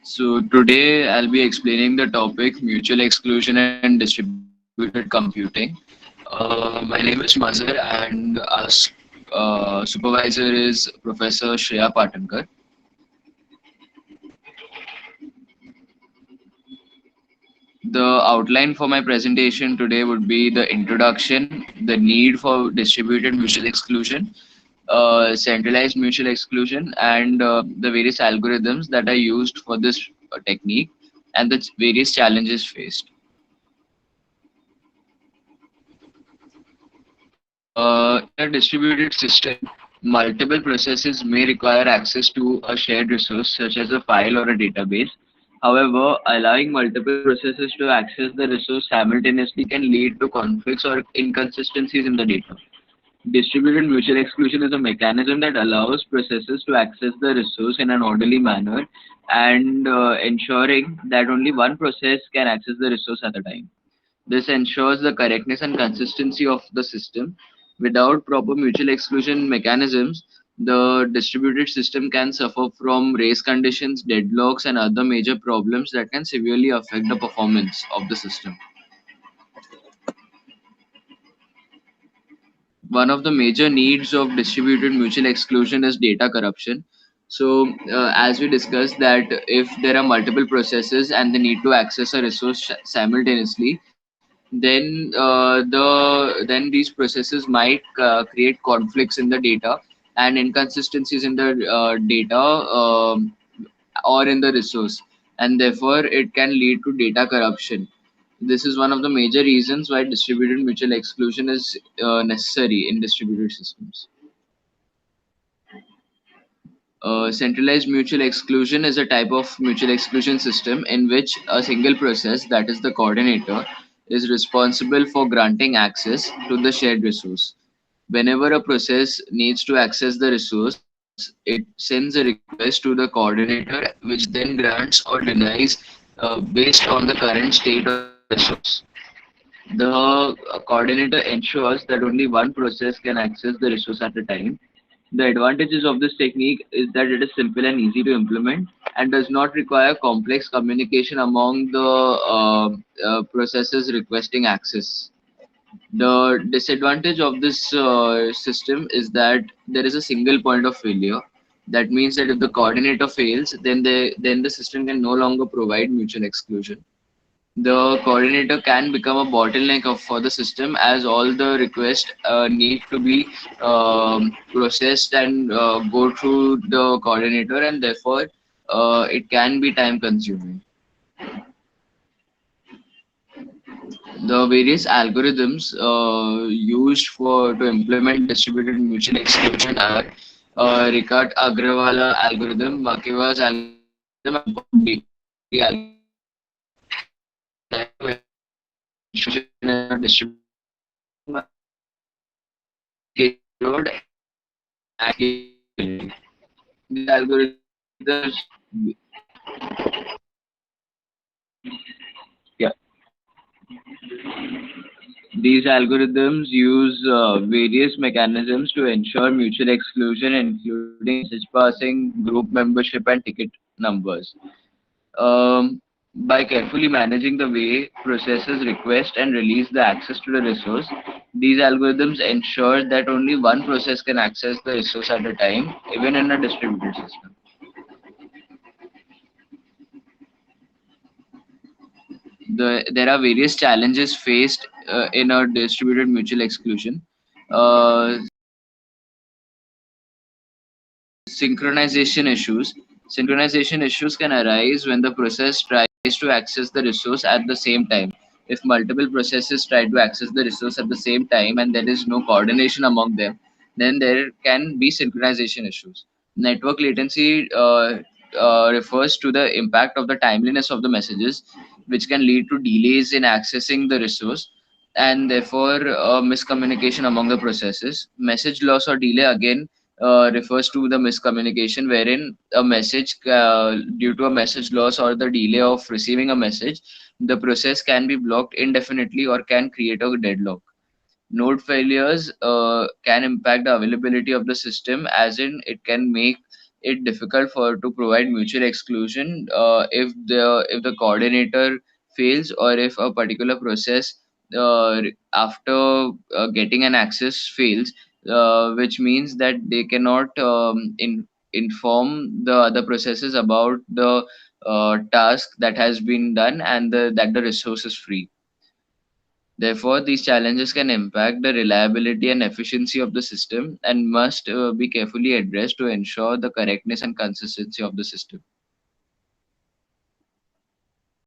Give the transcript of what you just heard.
So today I'll be explaining the topic mutual exclusion and distributed computing. My name is Mazhar and our supervisor is Professor Shreya Patankar. The outline for my presentation today would be the introduction, the need for distributed mutual exclusion, centralized mutual exclusion, and the various algorithms that are used for this technique and the various challenges faced. In a distributed system, multiple processes may require access to a shared resource such as a file or a database. However, allowing multiple processes to access the resource simultaneously can lead to conflicts or inconsistencies in the data. Distributed mutual exclusion is a mechanism that allows processes to access the resource in an orderly manner and ensuring that only one process can access the resource at a time. This ensures the correctness and consistency of the system. Without proper mutual exclusion mechanisms, the distributed system can suffer from race conditions, deadlocks, and other major problems that can severely affect the performance of the system. One of the major needs of distributed mutual exclusion is data corruption. So, as we discussed, that if there are multiple processes and they need to access a resource simultaneously, then these processes might create conflicts in the data and inconsistencies in the data or in the resource, and therefore it can lead to data corruption. This is one of the major reasons why distributed mutual exclusion is necessary in distributed systems. Centralized mutual exclusion is a type of mutual exclusion system in which a single process, that is the coordinator, is responsible for granting access to the shared resource. Whenever a process needs to access the resource, it sends a request to the coordinator, which then grants or denies based on the current state of the resource. The coordinator ensures that only one process can access the resource at a time. The advantages of this technique is that it is simple and easy to implement and does not require complex communication among the processes requesting access. The disadvantage of this system is that there is a single point of failure. That means that if the coordinator fails, then the system can no longer provide mutual exclusion. The coordinator can become a bottleneck for the system as all the requests need to be processed and go through the coordinator, and therefore it can be time consuming. The various algorithms used for to implement distributed mutual exclusion are Ricard Agrawala algorithm, Makeva's algorithm, and Bobby algorithm. These algorithms, yeah, these algorithms use various mechanisms to ensure mutual exclusion, including message passing, group membership, and ticket numbers. By carefully managing the way processes request and release the access to the resource, these algorithms ensure that only one process can access the resource at a time, even in a distributed system. There are various challenges faced in a distributed mutual exclusion. Uh, Synchronization issues. Synchronization issues can arise when the process tries to access the resource at the same time. If multiple processes try to access the resource at the same time and there is no coordination among them, then there can be synchronization issues. Network latency refers to the impact of the timeliness of the messages, which can lead to delays in accessing the resource and therefore miscommunication among the processes. Message loss or delay again refers to the miscommunication wherein a message due to a message loss or the delay of receiving a message, the process can be blocked indefinitely or can create a deadlock. Node failures can impact the availability of the system, as in it can make it difficult for to provide mutual exclusion if the coordinator fails, or if a particular process after getting an access fails, which means that they cannot inform the other processes about the task that has been done, and that the resource is free. Therefore, these challenges can impact the reliability and efficiency of the system, and must be carefully addressed to ensure the correctness and consistency of the system.